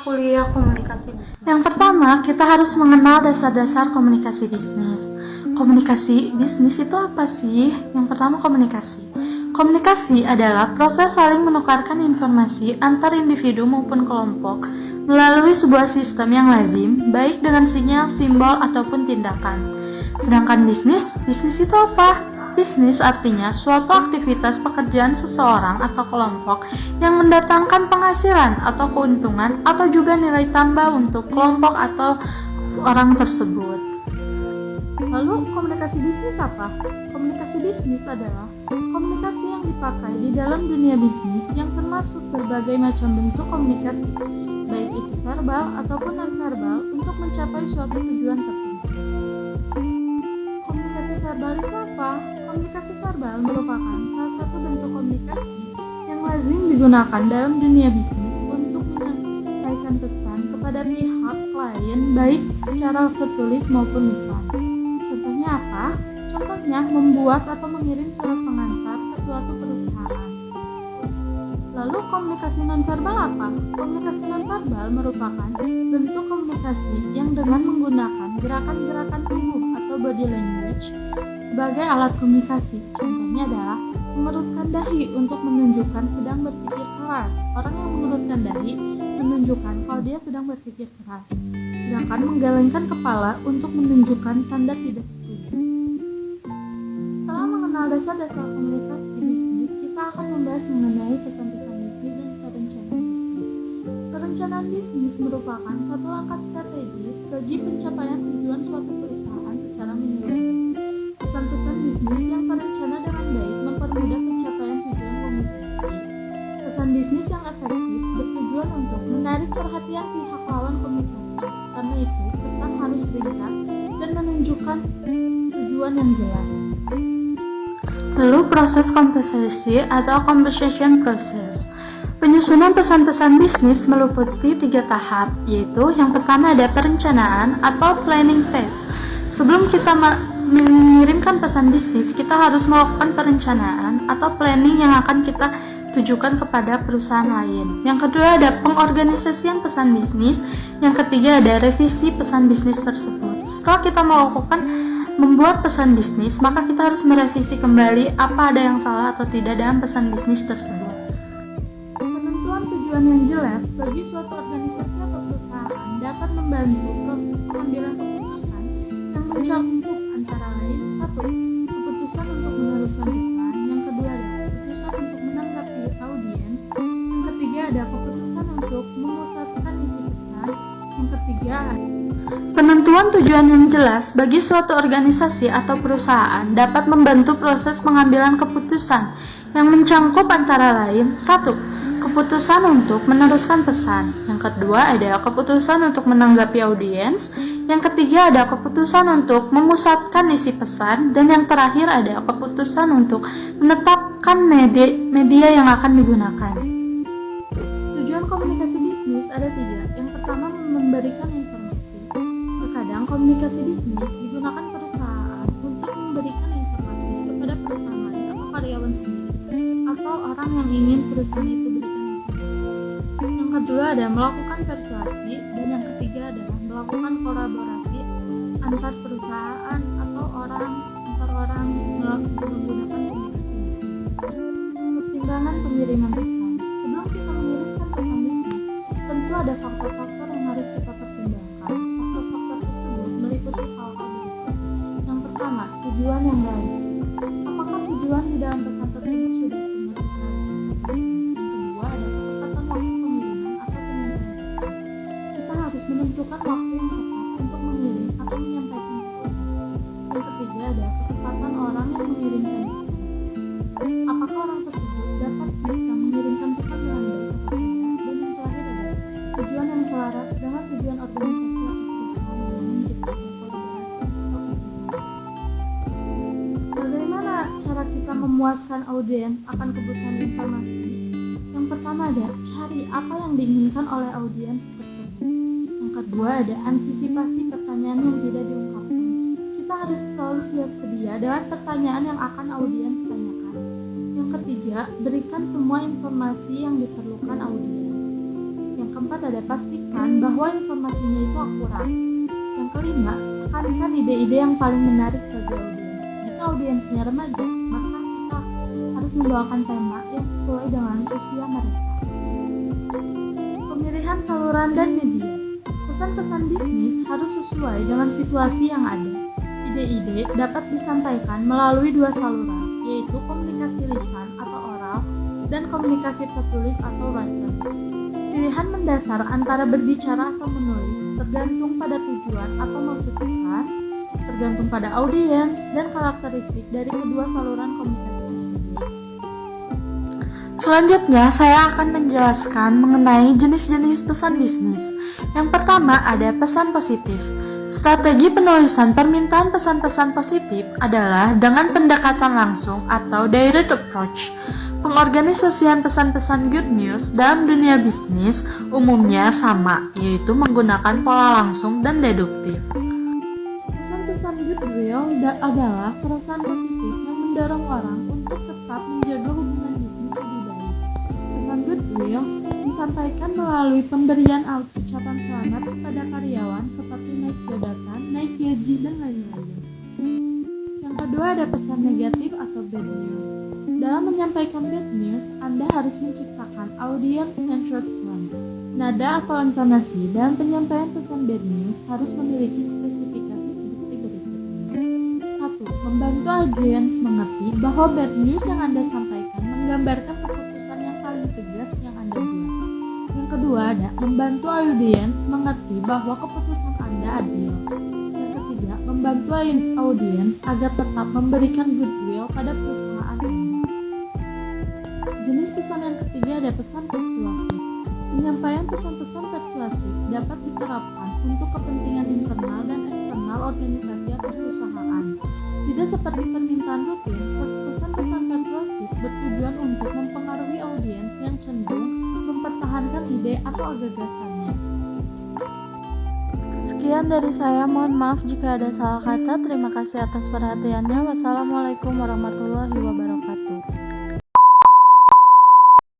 kuliah komunikasi bisnis. Yang pertama, kita harus mengenal dasar-dasar komunikasi bisnis. Komunikasi bisnis itu apa sih? Yang pertama, komunikasi. Komunikasi adalah proses saling menukarkan informasi antar individu maupun kelompok melalui sebuah sistem yang lazim, baik dengan sinyal, simbol, ataupun tindakan. Sedangkan bisnis itu apa? Bisnis artinya suatu aktivitas pekerjaan seseorang atau kelompok yang mendatangkan penghasilan atau keuntungan atau juga nilai tambah untuk kelompok atau orang tersebut. Lalu komunikasi bisnis apa? Komunikasi bisnis adalah komunikasi yang dipakai di dalam dunia bisnis yang termasuk berbagai macam bentuk komunikasi, baik itu verbal ataupun non-verbal untuk mencapai suatu tujuan tertentu. Komunikasi verbal itu apa? Komunikasi verbal merupakan salah satu bentuk komunikasi yang lazim digunakan dalam dunia bisnis untuk menyampaikan pesan kepada pihak klien baik secara tertulis maupun lisan. Contohnya apa? Contohnya membuat atau mengirim surat pengantar ke suatu perusahaan. Lalu komunikasi nonverbal apa? Komunikasi nonverbal merupakan bentuk komunikasi yang dengan menggunakan gerakan-gerakan tubuh atau body language sebagai alat komunikasi. Contohnya adalah mengerutkan dahi untuk menunjukkan sedang berpikir keras. Orang yang mengerutkan dahi menunjukkan kalau dia sedang berpikir keras. Sedangkan menggelengkan kepala untuk menunjukkan tanda tidak setuju. Setelah mengenal dasar-dasar komunikasi bisnis, kita akan membahas mengenai pesan-pesan bisnis dan perencanaan bisnis. Perencanaan bisnis merupakan satu langkah strategis bagi pencapaian tujuan suatu perusahaan secara menyeluruh. Pesan-pesan bisnis yang terencana dengan baik mempermudah pencapaian tujuan komunikasi. Pesan bisnis yang efektif bertujuan untuk menarik perhatian pihak lawan komunikasi. Karena itu, pesan harus ringkas dan menunjukkan tujuan yang jelas. Lalu proses konversasi atau conversation process. Penyusunan pesan-pesan bisnis meliputi 3 tahap, yaitu yang pertama ada perencanaan atau planning phase. Sebelum kita mengirimkan pesan bisnis, kita harus melakukan perencanaan atau planning yang akan kita tujukan kepada perusahaan lain. Yang kedua ada pengorganisasian pesan bisnis. Yang ketiga ada revisi pesan bisnis tersebut. Setelah kita membuat pesan bisnis, maka kita harus merevisi kembali apa ada yang salah atau tidak dalam pesan bisnis tersebut. Penentuan tujuan yang jelas bagi suatu organisasi atau perusahaan dapat membantu proses pengambilan keputusan yang mencakup antara lain 1. Keputusan untuk meneruskan pesan. Yang kedua ada keputusan untuk menanggapi audiens. Yang ketiga ada keputusan untuk memusatkan isi pesan. Yang ketiga penentuan tujuan yang jelas bagi suatu organisasi atau perusahaan dapat membantu proses pengambilan keputusan yang mencakup antara lain 1. Keputusan untuk meneruskan pesan. Yang kedua adalah keputusan untuk menanggapi audiens. Yang ketiga ada keputusan untuk memusatkan isi pesan. Dan yang terakhir ada keputusan untuk menetapkan media yang akan digunakan. Tujuan komunikasi bisnis ada 3. Yang pertama memberikan informasi. Terkadang komunikasi bisnis digunakan perusahaan untuk memberikan informasi kepada perusahaan lain atau karyawan sendiri atau orang yang ingin perusahaan itu berikan informasi. Yang kedua ada melakukan persuasi dan yang ketiga adalah melakukan kolaborasi antar perusahaan atau antar orang menggunakan komunikasi. Pertimbangan pengiriman pesan. Sebelum kita mengirimkan pesan bisnis, tentu ada faktor-faktor yang harus kita pertimbangkan. Faktor-faktor tersebut meliputi hal-hal berikut. Yang pertama, tujuan yang baik. Apakah tujuan di dalam pesan tersebut sudah benar? Yang kedua, ada ketepatan waktu pengiriman atau penyampaian pesan. Kita harus menentukan waktu yang tepat untuk mengirim atau menyampaikan pesan. Yang ketiga, ada kecepatan orang yang mengirimkan pesan. Apakah orang tersebut dapat bisa mengirimkan pesan dengan baik atau tidak? Dan yang terakhir adalah tujuan yang selaras dengan tujuan organisasi atau perusahaan yang ingin menciptakan kolaborasi atau kerjasama. Bagaimana cara kita memuaskan audiens akan kebutuhan informasi? Yang pertama ada cari apa yang diinginkan oleh audiens tersebut. Yang kedua ada antisipasi pertanyaan yang tidak diungkapkan. Kita harus selalu siap sedia dengan pertanyaan yang akan audiens tanyakan. Yang ketiga, berikan semua informasi yang diperlukan audiens. Yang keempat ada pastikan memastikan bahwa informasinya itu akurat. Yang kelima, tekankan ide-ide yang paling menarik bagi audiens. Jika audiensnya remaja, maka kita harus membawakan tema yang sesuai dengan usia mereka. Pemilihan saluran dan media. Pesan-pesan bisnis harus sesuai dengan situasi yang ada. Ide-ide dapat disampaikan melalui dua saluran, yaitu komunikasi lisan atau oral dan komunikasi tertulis atau written. Pilihan mendasar antara berbicara atau menulis tergantung pada tujuan atau maksud pesan, tergantung pada audiens dan karakteristik dari kedua saluran komunikasi tersebut. Selanjutnya, saya akan menjelaskan mengenai jenis-jenis pesan bisnis. Yang pertama ada pesan positif. Strategi penulisan permintaan pesan-pesan positif adalah dengan pendekatan langsung atau direct approach. Pengorganisasian pesan-pesan good news dalam dunia bisnis umumnya sama, yaitu menggunakan pola langsung dan deduktif. Pesan-pesan goodwill adalah pesan positif yang mendorong orang untuk tetap menjaga hubungan bisnis lebih baik. Pesan goodwill disampaikan melalui pemberian ucapan selamat kepada karyawan seperti naik jabatan, naik gaji, dan lain-lain. Yang kedua ada pesan negatif atau bad news. Dalam menyampaikan bad news, Anda harus menciptakan audience-centered tone. Nada atau intonasi dalam penyampaian pesan bad news harus memiliki spesifikasi seperti berikut. 1. Membantu audiens mengerti bahwa bad news yang Anda sampaikan menggambarkan keputusan yang paling tegas yang Anda buat. Yang kedua ada membantu audiens mengerti bahwa keputusan Anda adil. Yang ketiga, membantu audiens agar tetap memberikan goodwill pada perusahaan Anda. Jenis pesan yang ketiga ada pesan persuasif. Penyampaian pesan-pesan persuasif dapat diterapkan untuk kepentingan internal dan eksternal organisasi atau perusahaan. Tidak seperti permintaan rutin, pesan-pesan persuasif bertujuan untuk mempengaruhi audiens yang cenderung mempertahankan ide atau gagasannya. Sekian dari saya, mohon maaf jika ada salah kata. Terima kasih atas perhatiannya. Wassalamualaikum warahmatullahi wabarakatuh.